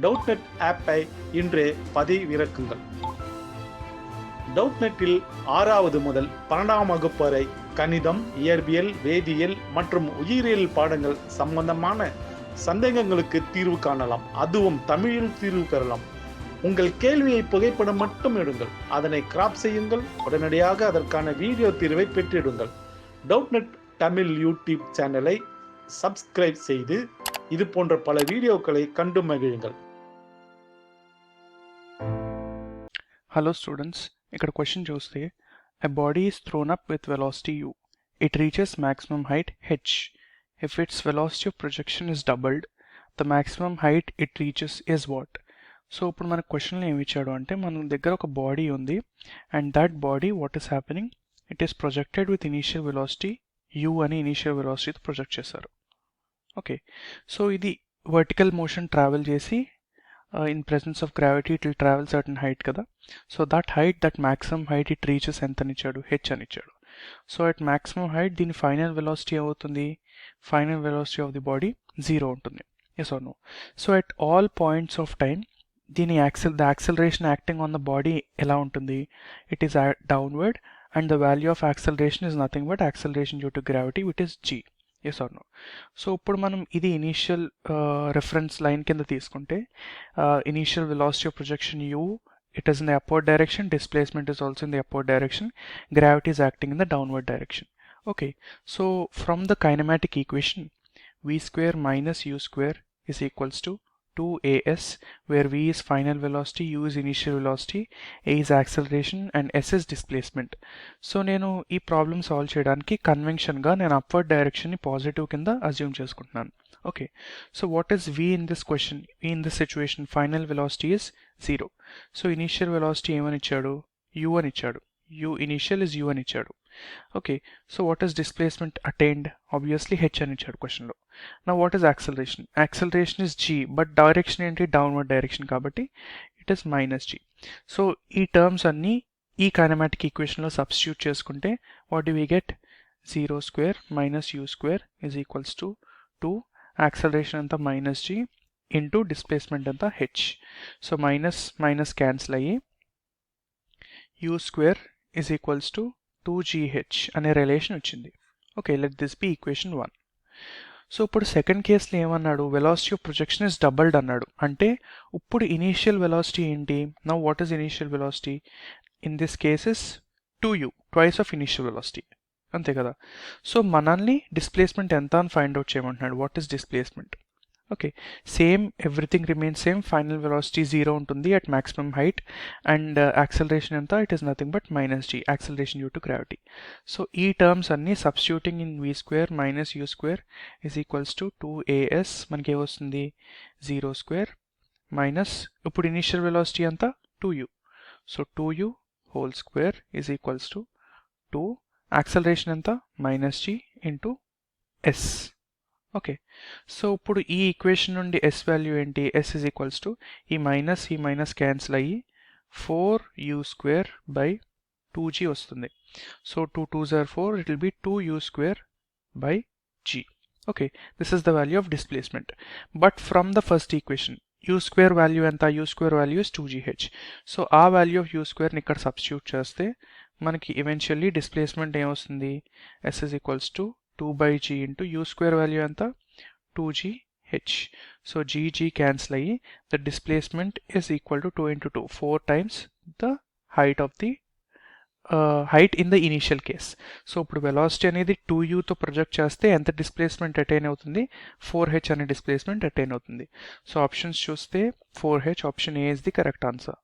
டவுட்நெட் ஆப்பை இன்றே பதிவிறக்குங்கள். டவுட்நெட்டில் 6வது முதல் 12ஆம் வகுப்பு வரை கணிதம், இயற்பியல், வேதியியல் மற்றும் உயிரியல் பாடங்கள் சம்பந்தமான சந்தேகங்களுக்கு தீர்வு காணலாம். அதுவும் தமிழில் தீர்வு பெறலாம். உங்கள் கேள்வியை புகைப்படம் மட்டும் எடுங்கள், அதனை கிராப் செய்யுங்கள், உடனடியாக அதற்கான வீடியோ தீர்வை பெற்றிடுங்கள். டவுட்நெட் தமிழ் யூடியூப் சேனலை சப்ஸ்கிரைப் செய்து இது போன்ற பல வீடியோக்களை கண்டு மகிழுங்கள். Hello students, ఇక్కడ క్వశ్చన్ చూస్తే a body is thrown up with velocity u. It reaches maximum height h. If its velocity of projection is doubled, the maximum height it reaches is what? So ఇప్పుడు మన క్వశ్చన్లో ఏమి ఇచ్చాడు అంటే మన దగ్గర ఒక బాడీ ఉంది and that body what is happening, it is projected with initial velocity u అని ఇనీషియల్ వెలాసిటీతో ప్రొజెక్ట్ చేశారు. ఓకే, సో ఇది వర్టికల్ మోషన్ ట్రావెల్ చేసి in presence of gravity it will travel certain height kada. So that height, that maximum height it reaches ఎంత అని ఇచ్చాడు, h అని ఇచ్చాడు. So at maximum height దీని ఫైనల్ వెలాసిటీ అవుతుంది, final velocity of the body 0 ఉంటుంది. yes or no? So at all points of time దీని the acceleration acting on the body ఎలా ఉంటుంది, it is downward and the value of acceleration is nothing but acceleration due to gravity, which is g. yes or no? So ఇప్పుడు మనం ఇది initial reference line కింద తీసుకుంటే initial velocity of projection u, it is in the upward direction, displacement is also in the upward direction, gravity is acting in the downward direction. Okay, so from the kinematic equation v square minus u square is equals to 2as, where v is final velocity, u is initial velocity, a is acceleration and s is displacement. So నేను ఈ problem solve చేయడానికి కన్వెన్షన్గా నేను upward డైరెక్షన్ని positive కింద assume చేసుకుంటున్నాను. Okay, so what is v in this question, v in this situation, final velocity is 0. So initial velocity ఏమని ఇచ్చాడు, u అని ఇచ్చాడు, u initial is u అని ఇచ్చాడు. Okay, so what is displacement attained, obviously h అని ఇచ్చాడు క్వశ్చన్లో. నా what is acceleration, acceleration is g, but direction ఏంటి, డౌన్వర్డ్ డైరెక్షన్, కాబట్టి it is minus g. So ఈ టర్మ్స్ అన్నీ ఈ కైనమాటిక్ ఈక్వేషన్లో సబ్స్టిట్యూట్ చేసుకుంటే what do we get, 0 square minus u square is equals to 2, acceleration అంతా మైనస్ g ఇంటూ డిస్ప్లేస్మెంట్ అంతా h. So minus minus cancel అయ్యి u square is equals to 2gh అనే relation వచ్చింది. Okay, let this be equation 1. So ఇప్పుడు second కేసులో ఏమన్నాడు, velocity of projection is doubled అన్నాడు. అంటే ఇప్పుడు ఇనీషియల్ వెలాసిటీ ఏంటి, now what is initial velocity, in this case is 2u, twice of initial velocity, అంతే కదా. సో మనల్ని డిస్ప్లేస్మెంట్ ఎంత అని ఫైండ్ అవుట్ చేయమంటున్నాడు, what is displacement. Okay, same everything remains same, final velocity 0 ఉంటుంది at maximum height and acceleration ఎంత, it is nothing but minus g, acceleration due to gravity. So ఈ terms అన్ని substituting in v square minus u square is equals to 2as, మనకి ఏమొస్తుంది 0 square minus ఇప్పుడు initial velocity అంతా 2u, so 2u whole square is equals to 2, acceleration ఎంత minus g into s. Okay, so ఇప్పుడు ఈ equation నుండి s value ఏంటి, s is equals to ఈ మైనస్ క్యాన్సిల్ అయ్యి 4u స్క్వేర్ బై 2g వస్తుంది. So 2 2s are 4, it will be 2u square by g. Okay, this is the value of displacement. But from the first equation u square value ఎంత, u square value is 2gh. So ఆ value of u స్క్వేర్ని ఇక్కడ substitute చేస్తే మనకి eventually displacement ఏమొస్తుంది, s is equals to 2 by g into u square value ఎంత 2gh. So g cancel అయ్యి the displacement is equal to 2 into 2, 4 times the height of the height in the initial case. So ఇప్పుడు velocity అనేది 2uతో project చేస్తే ఎంత displacement attain అవుతుంది, 4h అనే displacement attain అవుతుంది. So options చూస్తే 4h, option A is the correct answer.